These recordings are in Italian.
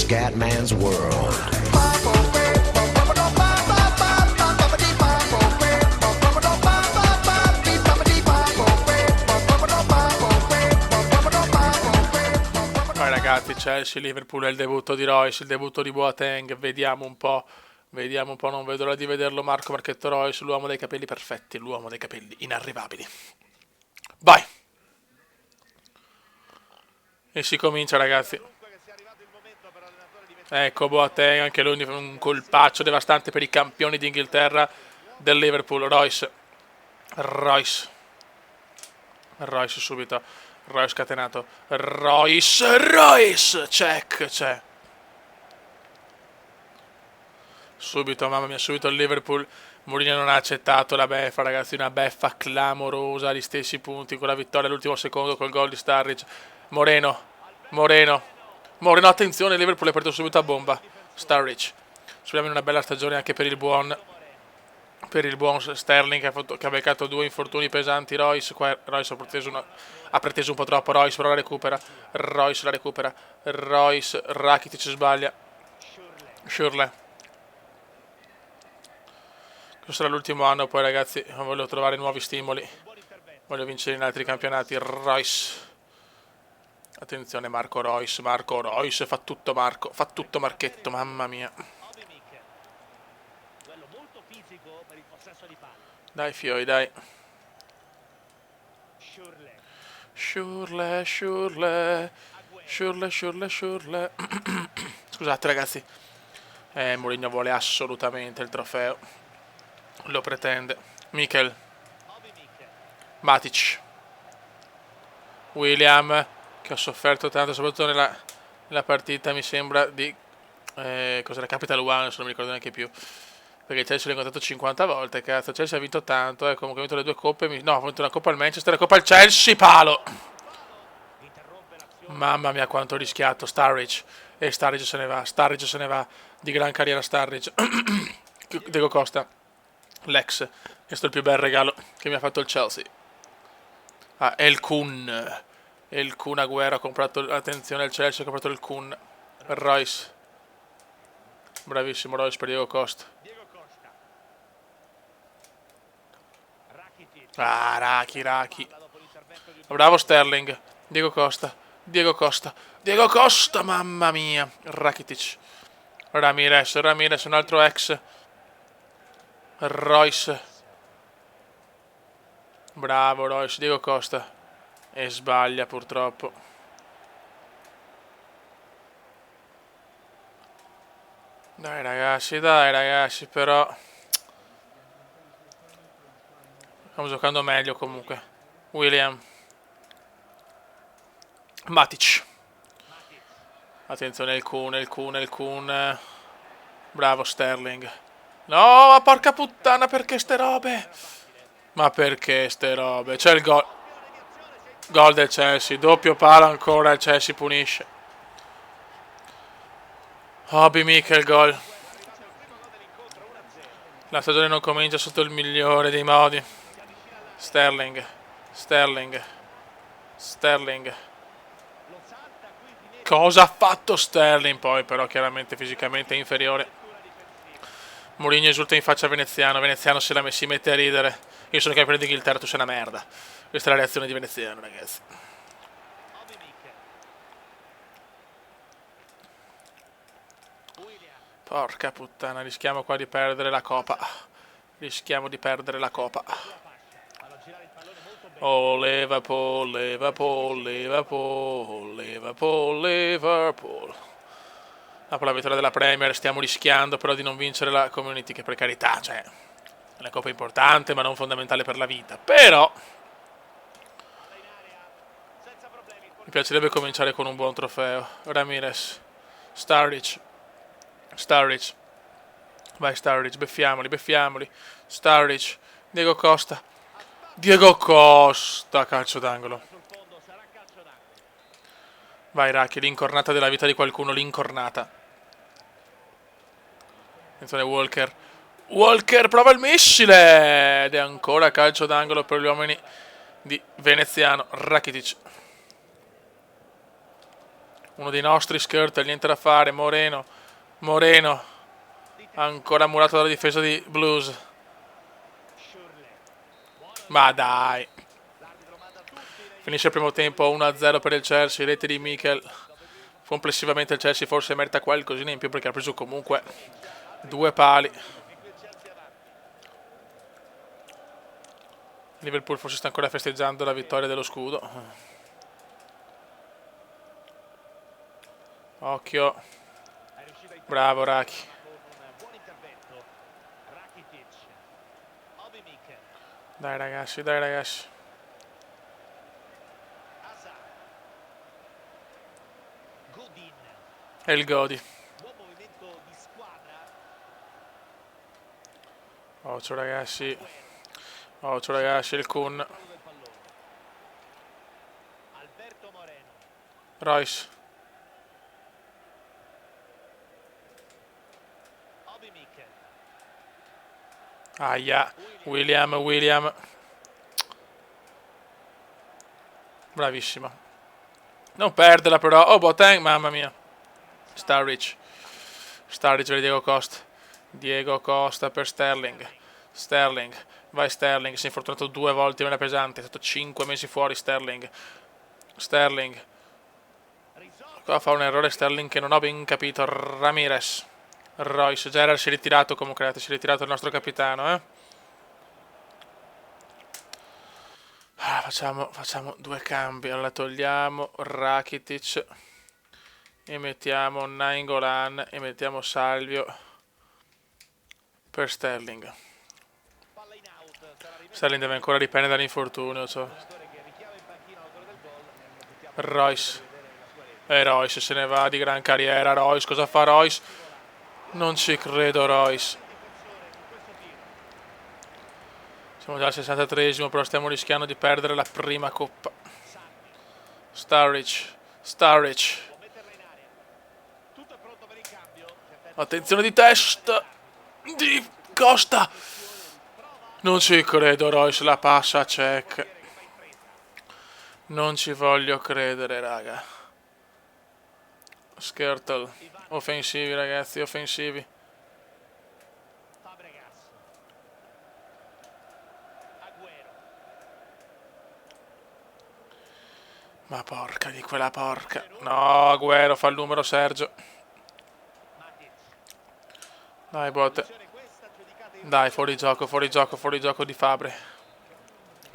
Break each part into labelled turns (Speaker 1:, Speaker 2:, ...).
Speaker 1: Scatman's World.
Speaker 2: Vai ragazzi, Chelsea, Liverpool è il debutto di Royce, il debutto di Boateng, vediamo un po', non vedo l'ora di vederlo. Marco Marchetto Royce, l'uomo dei capelli perfetti, l'uomo dei capelli inarrivabili. Vai! E si comincia ragazzi. Ecco Boateng, anche lui un colpaccio devastante per i campioni d'Inghilterra del Liverpool. Royce subito, Royce scatenato, Royce, check, c'è. Subito, mamma mia, subito il Liverpool. Mourinho non ha accettato la beffa, ragazzi, una beffa clamorosa, agli stessi punti, con la vittoria all'ultimo secondo col gol di Sturridge. Moreno, attenzione, il Liverpool è partito subito a bomba. Sturridge, speriamo in una bella stagione anche per il buon Sterling che ha beccato due infortuni pesanti. Royce ha preteso un po' troppo. Royce però la recupera. Rakitic sbaglia. Schürrle. Questo sarà l'ultimo anno poi ragazzi, voglio trovare nuovi stimoli, voglio vincere in altri campionati. Royce, attenzione Marco Royce, fa tutto Marchetto, mamma mia. Dai fioi, dai. Schürrle. Scusate ragazzi, Mourinho vuole assolutamente il trofeo, lo pretende. Mikel, Matic, William, che ha sofferto tanto soprattutto nella partita, mi sembra di cos'era, Capital One, se non mi ricordo neanche più, perché il Chelsea l'ha incontrato 50 volte, cazzo. Il Chelsea ha vinto tanto, comunque ha vinto le due coppe, ha vinto una coppa al Manchester, una coppa al Chelsea, palo. Mamma mia quanto ho rischiato. Sturridge, e Sturridge se ne va, di gran carriera Sturridge. Diego Costa, l'ex, questo è il più bel regalo che mi ha fatto il Chelsea. El Kun Agüero ha comprato, attenzione, il Chelsea ha comprato il Kun. Royce, bravissimo Royce per Diego Costa. Raki. Bravo Sterling. Diego Costa, mamma mia. Rakitic. Ramirez, un altro ex. Royce. Bravo Royce, Diego Costa. E sbaglia purtroppo. Dai ragazzi, però stiamo giocando meglio comunque. William, Matic, attenzione il Kun. Bravo Sterling. No, ma porca puttana, perché ste robe? Ma perché ste robe? C'è il gol del Chelsea, doppio palo ancora, il Chelsea punisce. Obi Mikel, gol. La stagione non comincia sotto il migliore dei modi. Sterling. Cosa ha fatto Sterling poi, però chiaramente fisicamente è inferiore. Mourinho esulta in faccia a Veneziano si mette a ridere. Io sono campione d'Inghilterra, tu sei una merda. Questa è la reazione di Veneziano, ragazzi. Porca puttana, rischiamo qua di perdere la Copa. Oh, Liverpool. Dopo la vittoria della Premier stiamo rischiando però di non vincere la Community, che per carità, cioè, è una coppa importante ma non fondamentale per la vita. Però mi piacerebbe cominciare con un buon trofeo. Ramirez, Sturridge. Vai Sturridge, beffiamoli. Sturridge, Diego Costa, calcio d'angolo. Vai Raki, l'incornata della vita di qualcuno, l'incornata. Attenzione Walker prova il missile ed è ancora calcio d'angolo per gli uomini di Veneziano. Rakitic, Uno dei nostri, Skirtle, niente da fare. Moreno. Ancora murato dalla difesa di Blues. Ma dai. Finisce il primo tempo 1-0 per il Chelsea, rete di Mikel. Complessivamente il Chelsea forse merita qualcosina in più perché ha preso comunque 2 pali. Liverpool forse sta ancora festeggiando la vittoria dello scudo. Occhio. Bravo Raki. Dai ragazzi. E il Godi. Occhio ragazzi, il Kun. Royce. Aia. William. Bravissima. Non perderla però. Oh Boateng, mamma mia. Sturridge per Diego Costa per Sterling. Vai Sterling, si è infortunato 2 volte nella pesante, è stato 5 mesi fuori Sterling. Qua fa un errore Sterling che non ho ben capito. Ramirez. Royce, Gerrard si è ritirato comunque, si è ritirato il nostro capitano, Facciamo 2 cambi. Allora togliamo Rakitic e mettiamo Nainggolan e mettiamo Salvio per Sterling. Sterling deve ancora riprendere dall'infortunio, Royce. E Royce se ne va di gran carriera. Royce, cosa fa Royce? Non ci credo Royce. Siamo già al 63esimo, però stiamo rischiando di perdere la prima coppa. Sturridge. Attenzione di testa di Costa. Non ci credo, Royce la passa a Cech. Non ci voglio credere, raga. Skirtle. Offensivi, ragazzi, offensivi. Ma porca di quella porca. No, Agüero fa il numero Sergio. Dai, botte. Dai, fuori gioco di Fabre.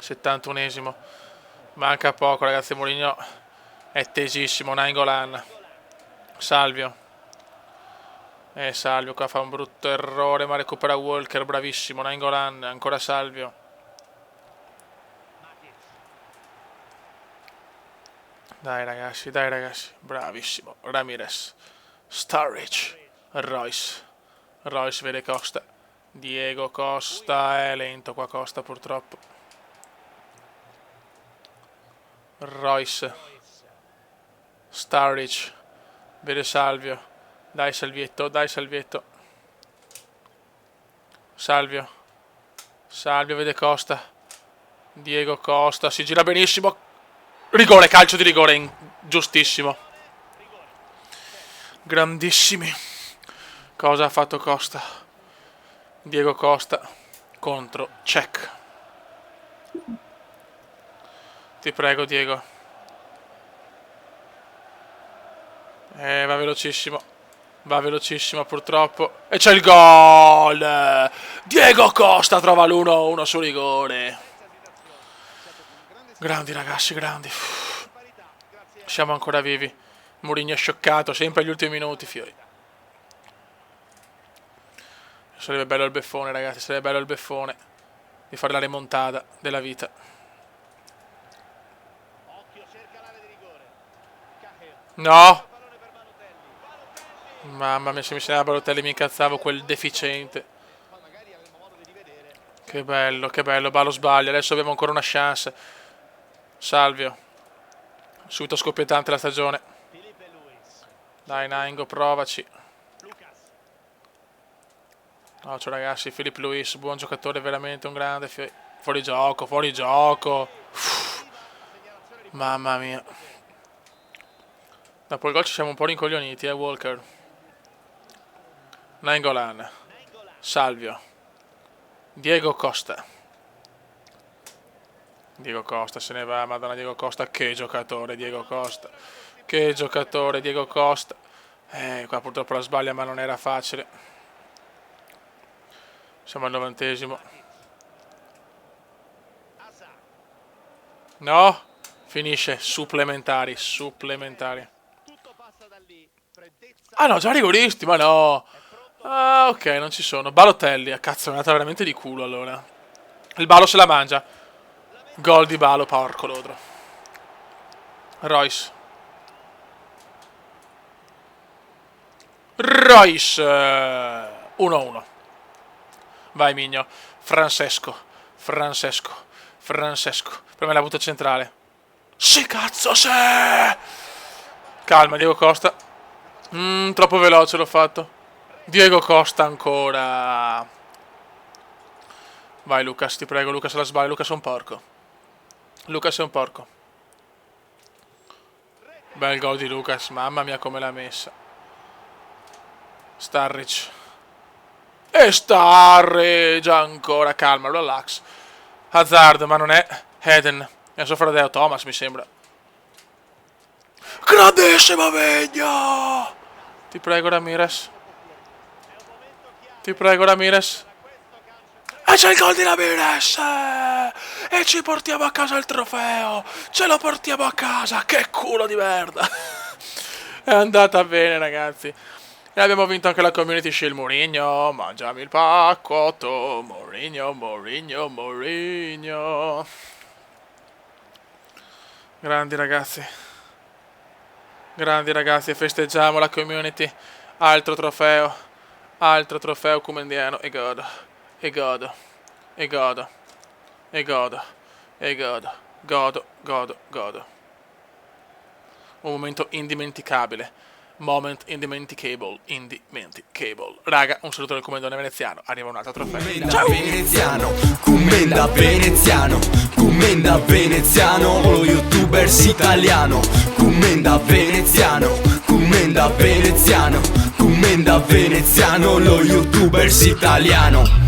Speaker 2: 71esimo. Manca poco, ragazzi. Mourinho è tesissimo. Nainggolan. Salvio qua fa un brutto errore, ma recupera Walker. Bravissimo. Nainggolan. Ancora Salvio. Dai ragazzi. Bravissimo. Ramirez. Sturridge. Royce vede Costa. Diego Costa è lento qua Costa purtroppo. Royce. Sturridge. Vede Salvio. Dai Salvietto. Salvio vede Costa. Diego Costa si gira benissimo. Rigore, calcio di rigore, giustissimo. Grandissimi. Cosa ha fatto Costa? Diego Costa contro Cech. Ti prego Diego. Va velocissimo purtroppo. E c'è il gol! Diego Costa trova l'1-1 su rigore. Grandi ragazzi, grandi. Siamo ancora vivi. Mourinho è scioccato, sempre agli ultimi minuti, fiori. Sarebbe bello il beffone, ragazzi, di fare la remontata della vita. No! Mamma mia, se mi segnava Balotelli mi incazzavo, quel deficiente. Che bello, Balo sbaglia, adesso abbiamo ancora una chance. Salvio. Subito scoppiettante la stagione. Dai Naingo, provaci. No, ciao ragazzi, Philip Luis, buon giocatore, veramente un grande. Fuori gioco. Mamma mia. Dopo il gol ci siamo un po' rincoglioniti, Walker. Nainggolan. Salvio. Diego Costa. Diego Costa se ne va, madonna Diego Costa, che giocatore Diego Costa. Che giocatore Diego Costa. Qua purtroppo la sbaglia, ma non era facile. Siamo al 90°. No, finisce, supplementari. Ah no, già rigoristi, ma no. Ah, ok, non ci sono. Balotelli, cazzo, è andata veramente di culo allora. Il Balo se la mangia. Gol di Balo, porco lodro. Royce. 1-1. Vai Migno. Francesco. Per me la butta centrale. Sì, cazzo, sì! Calma, Diego Costa. Troppo veloce l'ho fatto. Diego Costa ancora. Vai Lucas, ti prego, Lucas la sbaglia. Lucas è un porco. Bel gol di Lucas, mamma mia come l'ha messa. Sturridge. E Sturridge ancora, calma, relax. Hazard, ma non è Eden, è suo fratello Thomas, mi sembra. Grandissimo Vigno! Ti prego Ramirez. E c'è il gol di Ramirez! E ci portiamo a casa il trofeo! Ce lo portiamo a casa! Che culo di merda! È andata bene, ragazzi. E abbiamo vinto anche la Community Shield. Mourinho, mangiami il paccotto. Mourinho. Grandi ragazzi, festeggiamo la Community. Altro trofeo comendiano. E godo. Un momento indimenticabile. Moment indimenticable. Raga, un saluto del commendone veneziano. Arriva un altro trofeo.
Speaker 1: Commenda veneziano, lo youtubers italiano. Commenda veneziano, lo youtubers italiano.